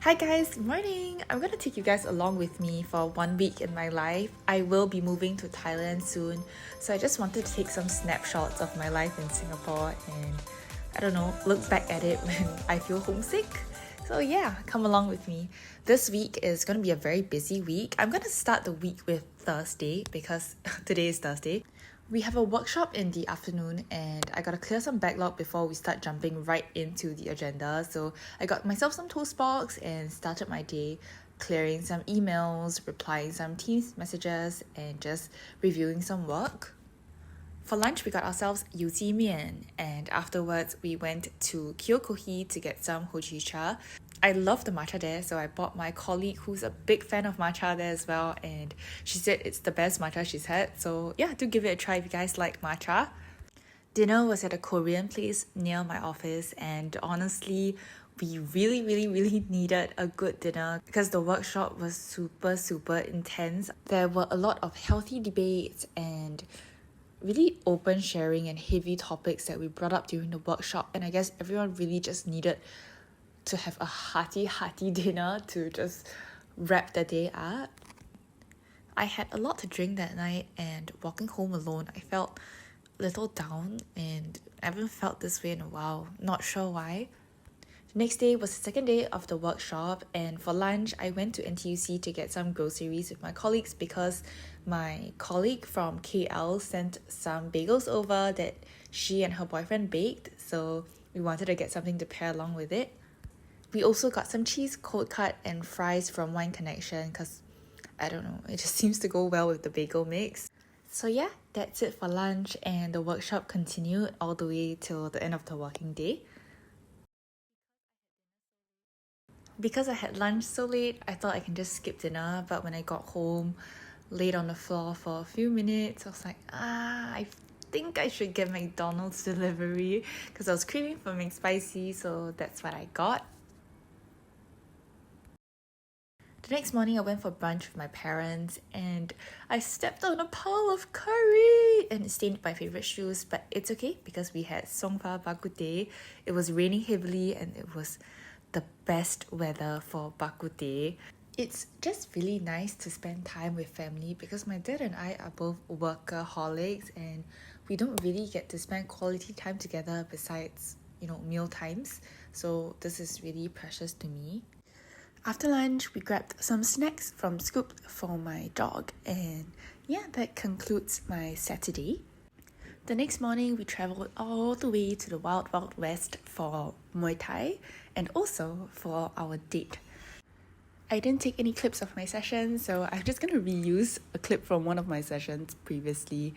Hi guys, morning! I'm gonna take you guys along with me for 1 week in my life. I will be moving to Thailand soon, so I just wanted to take some snapshots of my life in Singapore and I don't know, look back at it when I feel homesick. So yeah, come along with me. This week is gonna be a very busy week. I'm gonna start the week with Thursday because today is Thursday. We have a workshop in the afternoon and I gotta clear some backlog before we start jumping right into the agenda. So I got myself some toast box and started my day clearing some emails, replying some Teams messages, and just reviewing some work. For lunch, we got ourselves yuji mian, and afterwards we went to Kyokohi to get some hojicha. I love the matcha there, so I bought my colleague who's a big fan of matcha there as well, and she said it's the best matcha she's had. So yeah, do give it a try if you guys like matcha. Dinner was at a Korean place near my office, and honestly, we really needed a good dinner because the workshop was super intense. There were a lot of healthy debates and really open sharing and heavy topics that we brought up during the workshop, and I guess everyone really just needed to have a hearty dinner to just wrap the day up. I had a lot to drink that night, and walking home alone I felt a little down, and I haven't felt this way in a while, not sure why. The next day was the second day of the workshop, and for lunch I went to NTUC to get some groceries with my colleagues because my colleague from KL sent some bagels over that she and her boyfriend baked, so we wanted to get something to pair along with it. We also got some cheese cold cut and fries from Wine Connection because, I don't know, it just seems to go well with the bagel mix. So yeah, that's it for lunch, and the workshop continued all the way till the end of the working day. Because I had lunch so late, I thought I can just skip dinner, but when I got home, laid on the floor for a few minutes, I was like, I think I should get McDonald's delivery because I was craving for McSpicy, so that's what I got. The next morning, I went for brunch with my parents and I stepped on a pile of curry and it stained my favorite shoes, but it's okay because we had Songpa Bak Kut Teh. It was raining heavily and it was the best weather for Bak Kut Teh. It's just really nice to spend time with family because my dad and I are both workaholics and we don't really get to spend quality time together besides, meal times. So this is really precious to me. After lunch, we grabbed some snacks from Scoop for my dog, and yeah, that concludes my Saturday. The next morning, we travelled all the way to the Wild West for Muay Thai and also for our date. I didn't take any clips of my session, so I'm just gonna reuse a clip from one of my sessions previously.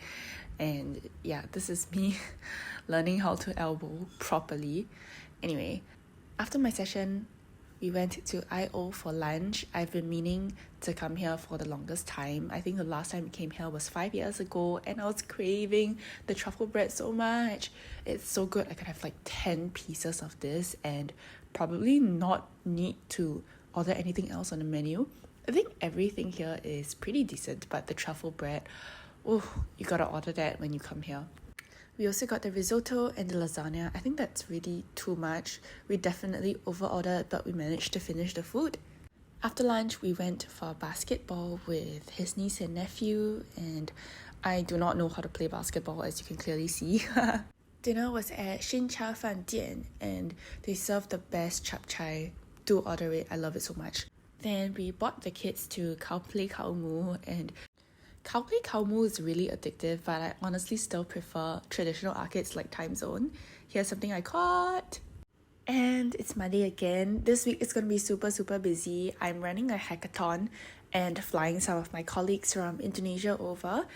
And yeah, this is me learning how to elbow properly. Anyway, after my session, we went to IO for lunch. I've been meaning to come here for the longest time. I think the last time we came here was 5 years ago and I was craving the truffle bread so much. It's so good. I could have like 10 pieces of this and probably not need to order anything else on the menu. I think everything here is pretty decent, but the truffle bread, you gotta order that when you come here. We also got the risotto and the lasagna. I think that's really too much. We definitely over-ordered, but we managed to finish the food. After lunch, we went for basketball with his niece and nephew, and I do not know how to play basketball, as you can clearly see. Dinner was at Xin Cha Fan Dian, and they serve the best chap chai. Do order it, I love it so much. Then we brought the kids to Khao Play Khao Mu, and Khao Play Khao Mu is really addictive, but I honestly still prefer traditional arcades like Time Zone. Here's something I caught. And it's Monday again. This week it's going to be super busy. I'm running a hackathon and flying some of my colleagues from Indonesia over.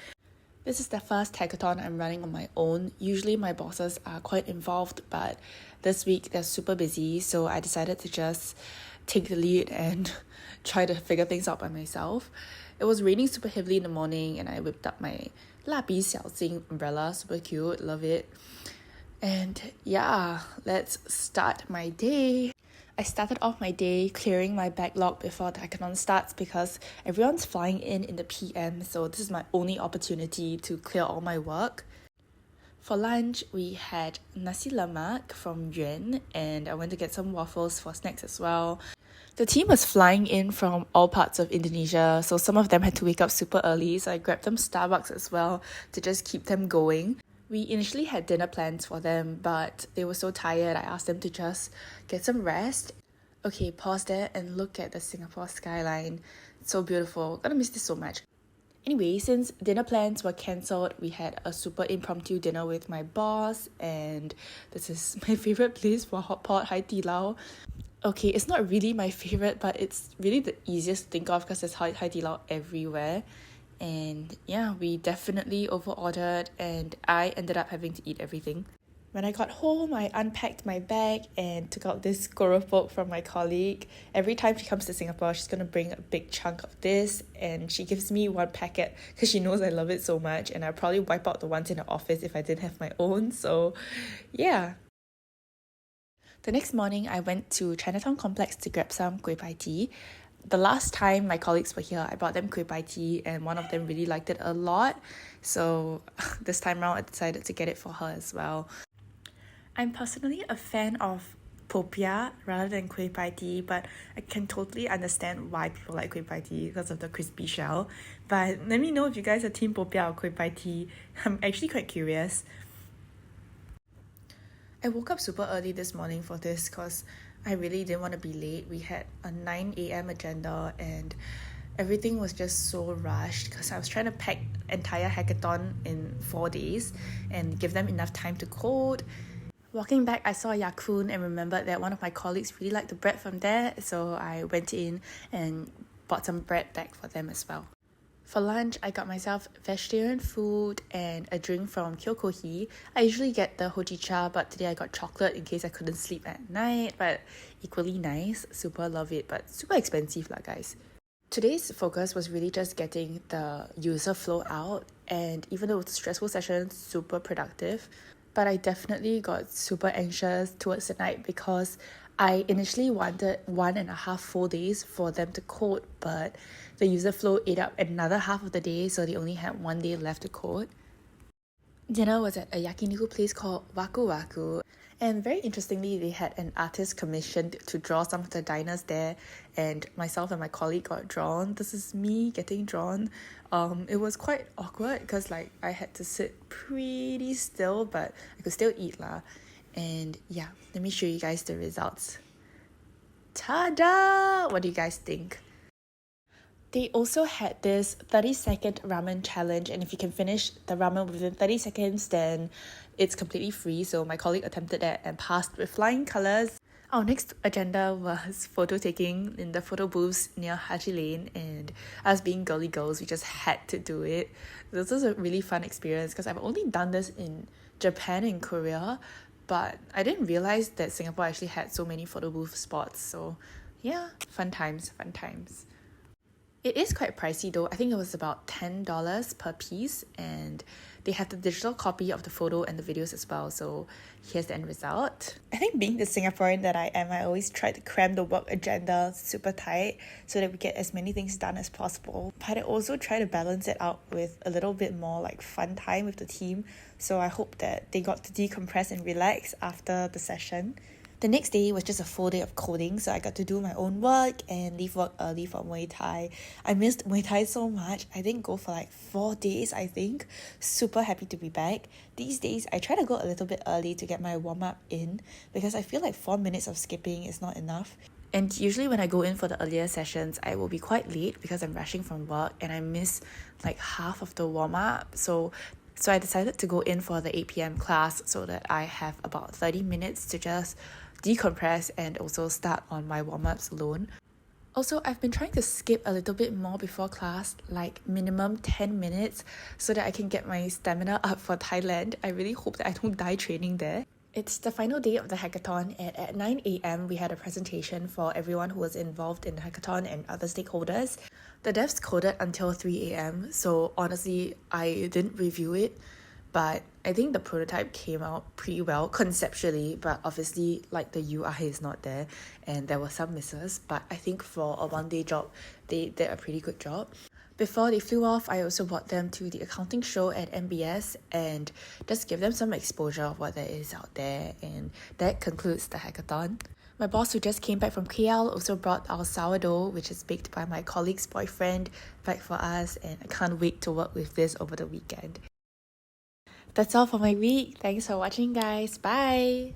This is the first hackathon I'm running on my own. Usually my bosses are quite involved, but this week they're super busy, so I decided to just take the lead and try to figure things out by myself. It was raining super heavily in the morning and I whipped up my 蜡笔小新 umbrella, super cute, love it. And yeah, let's start my day. I started off my day clearing my backlog before the hackathon starts because everyone's flying in the PM, so this is my only opportunity to clear all my work. For lunch, we had nasi lemak from Yuan, and I went to get some waffles for snacks as well. The team was flying in from all parts of Indonesia, so some of them had to wake up super early, so I grabbed them Starbucks as well to just keep them going. We initially had dinner plans for them, but they were so tired, I asked them to just get some rest. Okay, pause there and look at the Singapore skyline. It's so beautiful. Gonna miss this so much. Anyway, since dinner plans were cancelled, we had a super impromptu dinner with my boss, and this is my favorite place for hot pot, Hai Di Lao. Okay, it's not really my favorite, but it's really the easiest to think of because there's Hai Di Lao everywhere. And yeah, we definitely over-ordered and I ended up having to eat everything. When I got home, I unpacked my bag and took out this keropok from my colleague. Every time she comes to Singapore, she's going to bring a big chunk of this and she gives me one packet because she knows I love it so much, and I'll probably wipe out the ones in the office if I didn't have my own. So yeah. The next morning, I went to Chinatown Complex to grab some kueh pie tea. The last time my colleagues were here, I bought them kueh pie tea and one of them really liked it a lot. So this time around, I decided to get it for her as well. I'm personally a fan of popiah rather than kueh pie tea, but I can totally understand why people like kueh pie tea because of the crispy shell. But let me know if you guys are team popiah or kueh pie tea. I'm actually quite curious. I woke up super early this morning for this because I really didn't want to be late. We had a 9 a.m. agenda and everything was just so rushed because I was trying to pack entire hackathon in 4 days and give them enough time to code. Walking back, I saw Ya Kun and remembered that one of my colleagues really liked the bread from there, so I went in and bought some bread back for them as well. For lunch, I got myself vegetarian food and a drink from Kyokohi. I usually get the hojicha, but today I got chocolate in case I couldn't sleep at night, but equally nice. Super love it, but super expensive lah, guys. Today's focus was really just getting the user flow out, and even though it was a stressful session, super productive. But I definitely got super anxious towards the night because I initially wanted 1.5 full days for them to code, but the user flow ate up another half of the day, so they only had 1 day left to code. Dinner was at a yakiniku place called Waku Waku, and very interestingly, they had an artist commissioned to draw some of the diners there, and myself and my colleague got drawn. This is me getting drawn. It was quite awkward because like I had to sit pretty still, but I could still eat lah. And yeah, let me show you guys the results. Ta-da! What do you guys think? They also had this 30-second ramen challenge, and if you can finish the ramen within 30 seconds, then it's completely free. So my colleague attempted that and passed with flying colours. Our next agenda was photo taking in the photo booths near Haji Lane, and us being girly girls, we just had to do it. This was a really fun experience because I've only done this in Japan and Korea, but I didn't realize that Singapore actually had so many photo booth spots. So yeah, fun times. It is quite pricey though. I think it was about $10 per piece, and they have the digital copy of the photo and the videos as well. So here's the end result. I think being the Singaporean that I am, I always try to cram the work agenda super tight so that we get as many things done as possible. But I also try to balance it out with a little bit more like fun time with the team. So I hope that they got to decompress and relax after the session. The next day was just a full day of coding, so I got to do my own work and leave work early for Muay Thai. I missed Muay Thai so much. I didn't go for like 4 days, I think. Super happy to be back. These days, I try to go a little bit early to get my warm-up in because I feel like 4 minutes of skipping is not enough. And usually when I go in for the earlier sessions, I will be quite late because I'm rushing from work and I miss like half of the warm-up. So I decided to go in for the 8 p.m. class so that I have about 30 minutes to just decompress and also start on my warm-ups alone. Also, I've been trying to skip a little bit more before class, like minimum 10 minutes, so that I can get my stamina up for Thailand. I really hope that I don't die training there. It's the final day of the hackathon, and at 9 a.m. we had a presentation for everyone who was involved in the hackathon and other stakeholders. The devs coded until 3 a.m, so honestly, I didn't review it, but I think the prototype came out pretty well conceptually, but obviously like the UI is not there and there were some misses, but I think for a 1-day job, they did a pretty good job. Before they flew off, I also brought them to the accounting show at MBS and just give them some exposure of what there is out there, and that concludes the hackathon. My boss, who just came back from KL, also brought our sourdough, which is baked by my colleague's boyfriend, back for us, and I can't wait to work with this over the weekend. That's all for my week. Thanks for watching, guys. Bye!